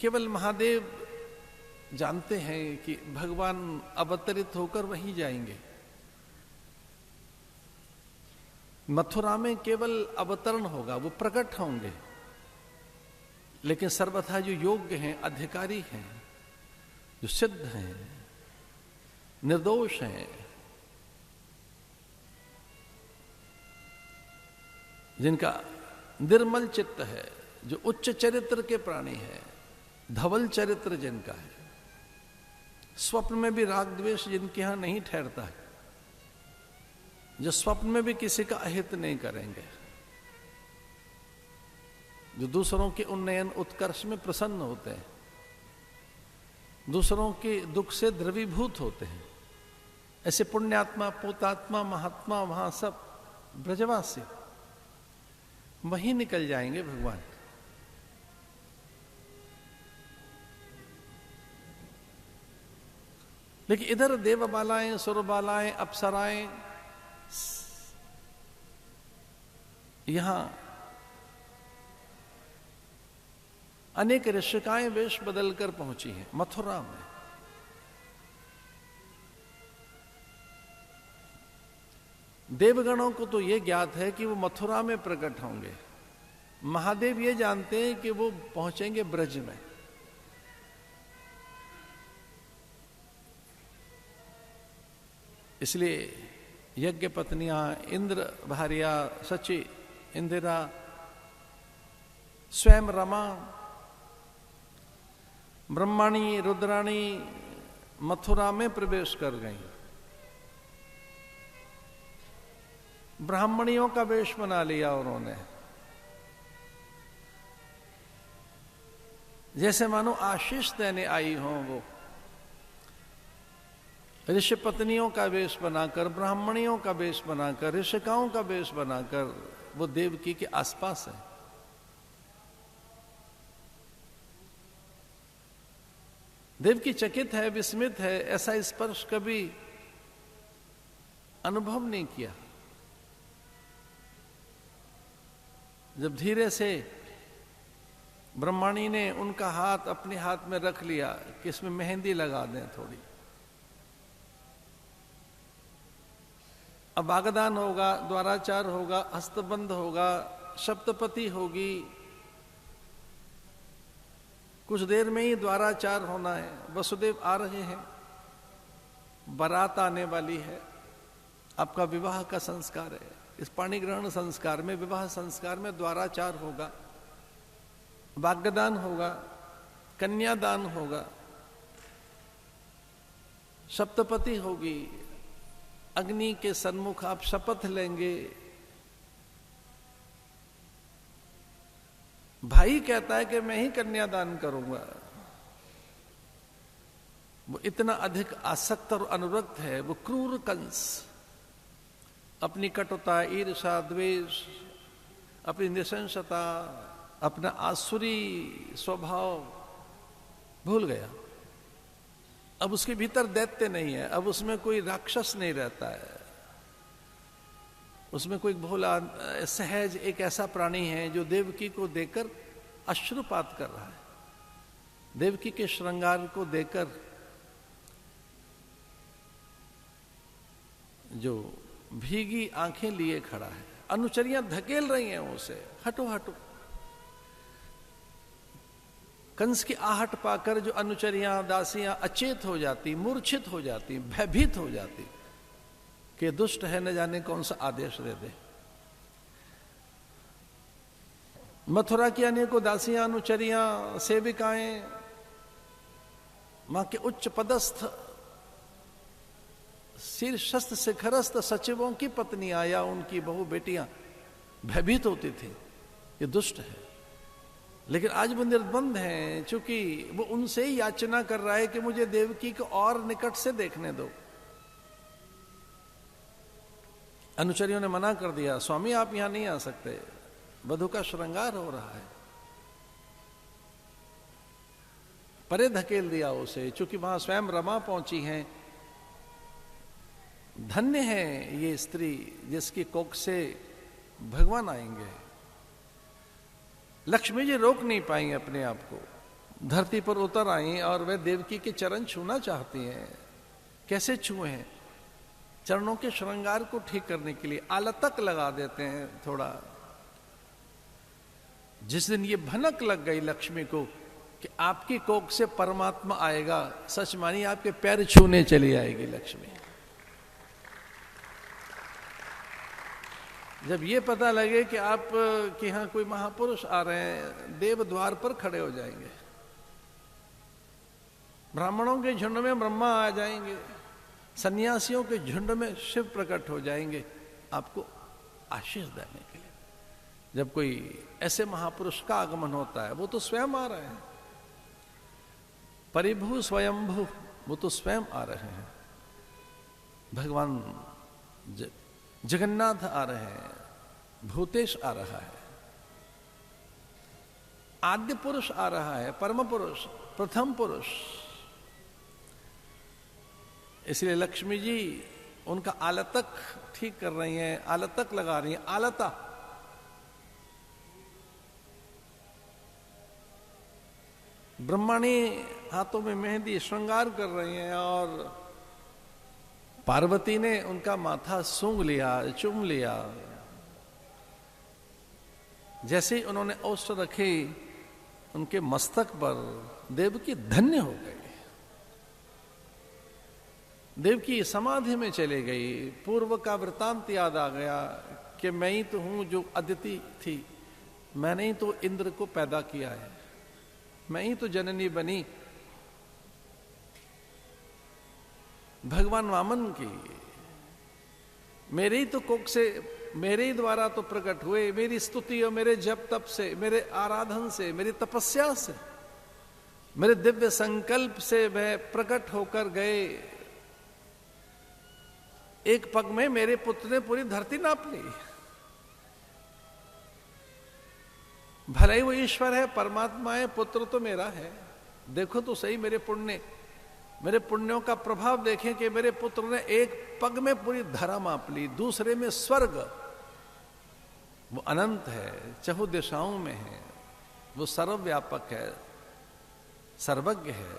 केवल महादेव जानते हैं कि भगवान अवतरित होकर वहीं जाएंगे। मथुरा में केवल अवतरण होगा, वो प्रकट होंगे, लेकिन सर्वथा जो योग्य हैं, अधिकारी हैं, जो सिद्ध हैं, निर्दोष हैं, जिनका निर्मल चित्त है, जो उच्च चरित्र के प्राणी है, धवल चरित्र जिनका है, स्वप्न में भी राग द्वेष जिनके यहां नहीं ठहरता है, जो स्वप्न में भी किसी का अहित नहीं करेंगे, जो दूसरों के उन्नयन उत्कर्ष में प्रसन्न होते हैं, दूसरों के दुख से द्रवीभूत होते हैं, ऐसे पुण्यात्मा, पोतात्मा, महात्मा वहां सब ब्रजवासी वहीं निकल जाएंगे भगवान। लेकिन इधर देवबालाएं, सुरबालाएं, अप्सराएं यहां अनेक ऋषिकाएं वेश बदलकर पहुंची हैं मथुरा में। देवगणों को तो यह ज्ञात है कि वो मथुरा में प्रकट होंगे, महादेव ये जानते हैं कि वो पहुंचेंगे ब्रज में। इसलिए यज्ञ पत्नियां, इंद्र भार्या, सची, इंदिरा, स्वयं रमा, ब्रह्माणी, रुद्राणी मथुरा में प्रवेश कर गई। ब्राह्मणियों का वेश बना लिया उन्होंने, जैसे मानो आशीष देने आई हो। वो ऋषि पत्नियों का वेश बनाकर, ब्राह्मणियों का वेश बनाकर, ऋषिकाओं का वेश बनाकर वो देवकी के आसपास है। देवकी चकित है, विस्मित है, ऐसा स्पर्श कभी अनुभव नहीं किया। जब धीरे से ब्रह्माणी ने उनका हाथ अपने हाथ में रख लिया कि इसमें मेहंदी लगा दें थोड़ी, अब आगदान होगा, द्वाराचार होगा, हस्तबंध होगा, सप्तपति होगी, कुछ देर में ही द्वाराचार होना है। वसुदेव आ रहे हैं, बारात आने वाली है, आपका विवाह का संस्कार है। इस पाणी ग्रहण संस्कार में, विवाह संस्कार में द्वाराचार होगा, वाग्दान होगा, कन्यादान होगा, सप्तपति होगी, अग्नि के सन्मुख आप शपथ लेंगे। भाई कहता है कि मैं ही कन्यादान करूंगा। वो इतना अधिक आसक्त और अनुरक्त है, वो क्रूर कंस अपनी कटुता, ईर्षा, द्वेष, अपनी निशंसता, अपना आसुरी स्वभाव भूल गया। अब उसके भीतर दैत्य नहीं है, अब उसमें कोई राक्षस नहीं रहता है, उसमें कोई भोला सहज एक ऐसा प्राणी है जो देवकी को देखकर अश्रुपात कर रहा है, देवकी के श्रृंगार को देखकर जो भीगी आंखें लिए खड़ा है। अनुचरियां धकेल रही हैं उसे, हटो हटो। कंस की आहट पाकर जो अनुचरियां, दासियां अचेत हो जाती, मूर्छित हो जाती, भयभीत हो जाती कि दुष्ट है, न जाने कौन सा आदेश दे दे। मथुरा की अनेकों दासियां, अनुचरियां, सेविकाएं, मां के उच्च पदस्थ, शीर्षस्थ शिखरस्थ सचिवों की पत्नियां या उनकी बहु बेटियां भयभीत होती थी, ये दुष्ट है। लेकिन आज वो निर्बंध हैं, चूंकि वो उनसे ही याचना कर रहा है कि मुझे देवकी को और निकट से देखने दो। अनुचरियों ने मना कर दिया, स्वामी आप यहां नहीं आ सकते, वधु का श्रृंगार हो रहा है। परे धकेल दिया उसे, चूंकि वहां स्वयं रमा पहुंची हैं। धन्य है ये स्त्री जिसकी कोख से भगवान आएंगे। लक्ष्मी जी रोक नहीं पाई अपने आप को, धरती पर उतर आई और वे देवकी के चरण छूना चाहती हैं। कैसे छुए हैं? चरणों के श्रृंगार को ठीक करने के लिए आलतक लगा देते हैं थोड़ा। जिस दिन ये भनक लग गई लक्ष्मी को कि आपकी कोख से परमात्मा आएगा, सच मानी आपके पैर छूने चली आएगी लक्ष्मी। जब ये पता लगे कि आप के यहां कोई महापुरुष आ रहे हैं, देव द्वार पर खड़े हो जाएंगे, ब्राह्मणों के झुंड में ब्रह्मा आ जाएंगे, सन्यासियों के झुंड में शिव प्रकट हो जाएंगे आपको आशीष देने के लिए। जब कोई ऐसे महापुरुष का आगमन होता है, वो तो स्वयं आ रहे हैं, परिभू स्वयंभू, वो तो स्वयं आ रहे हैं। भगवान जगन्नाथ आ रहे हैं, भूतेश आ रहा है, आद्य पुरुष आ रहा है, परम पुरुष, प्रथम पुरुष। इसलिए लक्ष्मी जी उनका आलतक ठीक कर रही हैं, आलतक लगा रही हैं, आलता। ब्रह्माणी हाथों में मेहंदी श्रृंगार कर रही हैं और पार्वती ने उनका माथा सूंघ लिया, चूम लिया। जैसे ही उन्होंने औष्ठ रखी उनके मस्तक पर, देवकी धन्य हो गई। देवकी समाधि में चले गई। पूर्व का वृतांत याद आ गया कि मैं ही तो हूं जो अदिति थी, मैंने ही तो इंद्र को पैदा किया है, मैं ही तो जननी बनी भगवान वामन की। मेरे ही तो कोख से, मेरे ही द्वारा तो प्रकट हुए, मेरी स्तुति और मेरे जप तप से, मेरे आराधन से, मेरी तपस्या से, मेरे दिव्य संकल्प से वह प्रकट होकर गए। एक पग में मेरे पुत्र ने पूरी धरती नाप ली। भले ही वो ईश्वर है, परमात्मा है, पुत्र तो मेरा है। देखो तो सही मेरे पुण्य, मेरे पुण्यों का प्रभाव देखें कि मेरे पुत्र ने एक पग में पूरी धरा माप ली। दूसरे में स्वर्ग, वो अनंत है, चहुं दिशाओं में है, वो सर्वव्यापक है, सर्वज्ञ है।